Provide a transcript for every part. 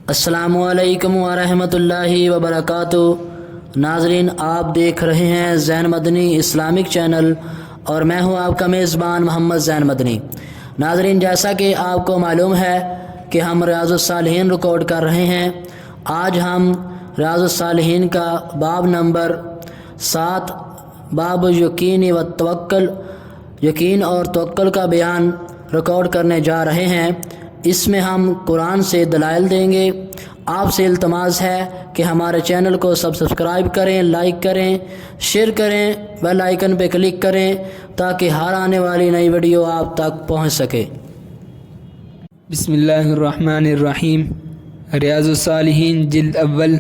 السلام علیکم ورحمۃ اللہ وبرکاتہ۔ ناظرین، آپ دیکھ رہے ہیں زین مدنی اسلامک چینل اور میں ہوں آپ کا میزبان محمد زین مدنی۔ ناظرین، جیسا کہ آپ کو معلوم ہے کہ ہم ریاض الصالحین ریکارڈ کر رہے ہیں۔ آج ہم ریاض الصالحین کا باب نمبر 7 باب یقین و توکل، یقین اور توکل کا بیان ریکارڈ کرنے جا رہے ہیں۔ اس میں ہم قرآن سے دلائل دیں گے۔ آپ سے التماس ہے کہ ہمارے چینل کو سبسکرائب کریں، لائک کریں، شیئر کریں، بیل آئیکن پہ کلک کریں تاکہ ہر آنے والی نئی ویڈیو آپ تک پہنچ سکے۔ بسم اللہ الرحمن الرحیم۔ ریاض الصالحین جلد اول،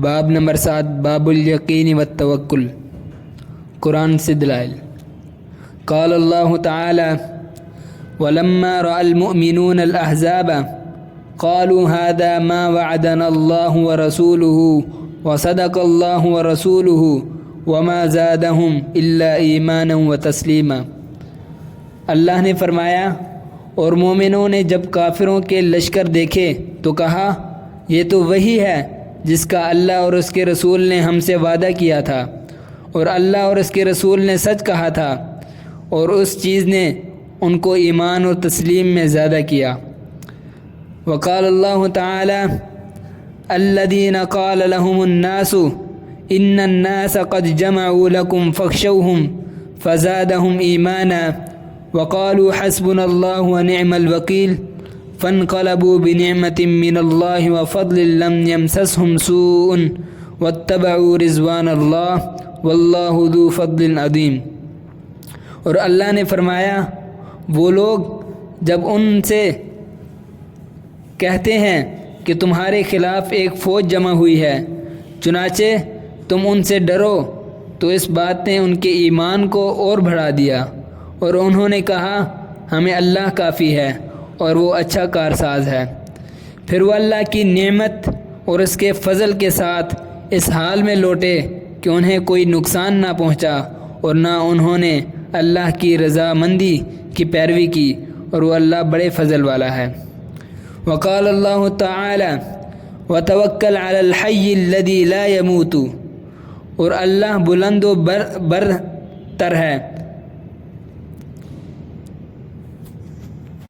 باب نمبر 7 باب الیقین والتوکل، قرآن سے دلائل۔ قال اللہ تعالی: ولما رأى المؤمنون الأحزاب قالوا هذا ما وعدنا الله ورسوله وصدق الله ورسوله وما زادهم إلا إيمانا وتسليما۔ اللہ نے فرمایا، اور مومنوں نے جب کافروں کے لشکر دیکھے تو کہا، یہ تو وہی ہے جس کا اللہ اور اس کے رسول نے ہم سے وعدہ کیا تھا، اور اللہ اور اس کے رسول نے سچ کہا تھا، اور اس چیز نے ان کو ایمان اور تسلیم میں زیادہ کیا۔ وقال اللہ تعالی: الذین قال لهم الناس ان الناس قد جمعوا لكم فاخشوهم فزادهم ایمانا وقالوا حسبنا الله ونعم الوکیل فانقلبوا بنعمة من الله وفضل لم يمسسهم سوء واتبعوا رضوان الله والله ذو فضل عظیم۔ اور اللہ نے فرمایا، وہ لوگ جب ان سے کہتے ہیں کہ تمہارے خلاف ایک فوج جمع ہوئی ہے، چنانچہ تم ان سے ڈرو، تو اس بات نے ان کے ایمان کو اور بڑھا دیا، اور انہوں نے کہا، ہمیں اللہ کافی ہے اور وہ اچھا کارساز ہے۔ پھر وہ اللہ کی نعمت اور اس کے فضل کے ساتھ اس حال میں لوٹے کہ انہیں کوئی نقصان نہ پہنچا، اور نہ انہوں نے اللہ کی رضامندی کی پیروی کی، اور وہ اللہ بڑے فضل والا ہے۔ وقال اللہ تعالی: وتوکل علی الحی الذی لا یموت، اور اللہ بلند و برتر ہے،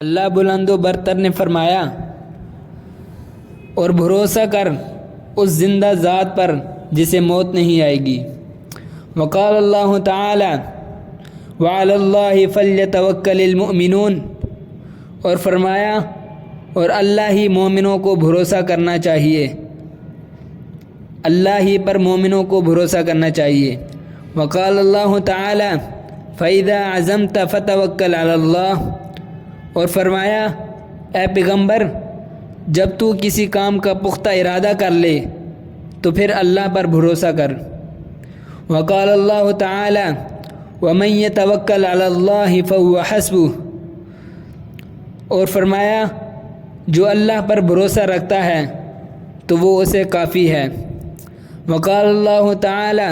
اللہ بلند و برتر نے فرمایا، اور بھروسہ کر اس زندہ ذات پر جسے موت نہیں آئے گی۔ وقال اللہ تعالی: وعلی اللہ فلیتوکل المؤمنون، اور فرمایا، اور اللہ ہی مومنوں کو بھروسہ کرنا چاہیے، اللہ ہی پر مومنوں کو بھروسہ کرنا چاہیے۔ وقال اللہ تعالی: فَإِذَا عَزَمْتَ فَتَوَكَّلْ عَلَى اللَّهِ، اور فرمایا، اے پیغمبر، جب تو کسی کام کا پختہ ارادہ کر لے تو پھر اللہ پر بھروسہ کر۔ وقال اللہ تعالی: وَمَن يَتَوَكَّلْ عَلَى اللَّهِ فَهُوَ حَسْبُهُ، اور فرمایا، جو اللہ پر بھروسہ رکھتا ہے تو وہ اسے کافی ہے۔ وقال اللہ تعالی: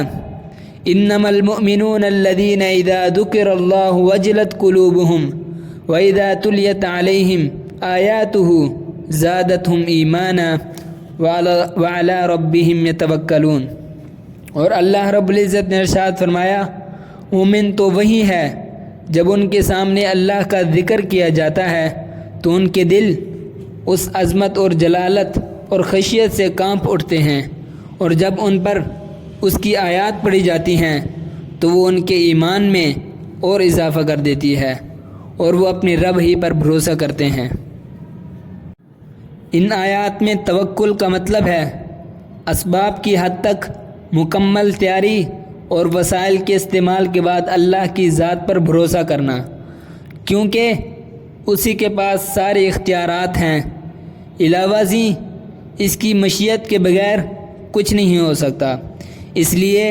انما المؤمنون الذین اذا ذکر اللہ وجلت قلوبهم واذا تلیت علیہم آیاتہ زادتهم ایمانا وعلی ربهم یتوکلون۔ اور اللہ رب العزت نے ارشاد فرمایا، مومن تو وہی ہے جب ان کے سامنے اللہ کا ذکر کیا جاتا ہے تو ان کے دل اس عظمت اور جلالت اور خشیت سے کانپ اٹھتے ہیں، اور جب ان پر اس کی آیات پڑھی جاتی ہیں تو وہ ان کے ایمان میں اور اضافہ کر دیتی ہے، اور وہ اپنے رب ہی پر بھروسہ کرتے ہیں۔ ان آیات میں توکل کا مطلب ہے اسباب کی حد تک مکمل تیاری اور وسائل کے استعمال کے بعد اللہ کی ذات پر بھروسہ کرنا، کیونکہ اسی کے پاس سارے اختیارات ہیں، علاوہ ازیں اس کی مشیت کے بغیر کچھ نہیں ہو سکتا۔ اس لیے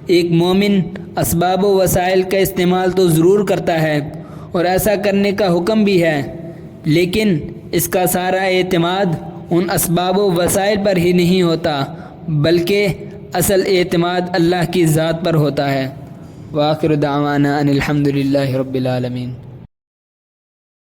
ایک مومن اسباب و وسائل کا استعمال تو ضرور کرتا ہے، اور ایسا کرنے کا حکم بھی ہے، لیکن اس کا سارا اعتماد ان اسباب و وسائل پر ہی نہیں ہوتا، بلکہ اصل اعتماد اللہ کی ذات پر ہوتا ہے۔ وآخر دعوانا ان الحمد للہ رب العالمین۔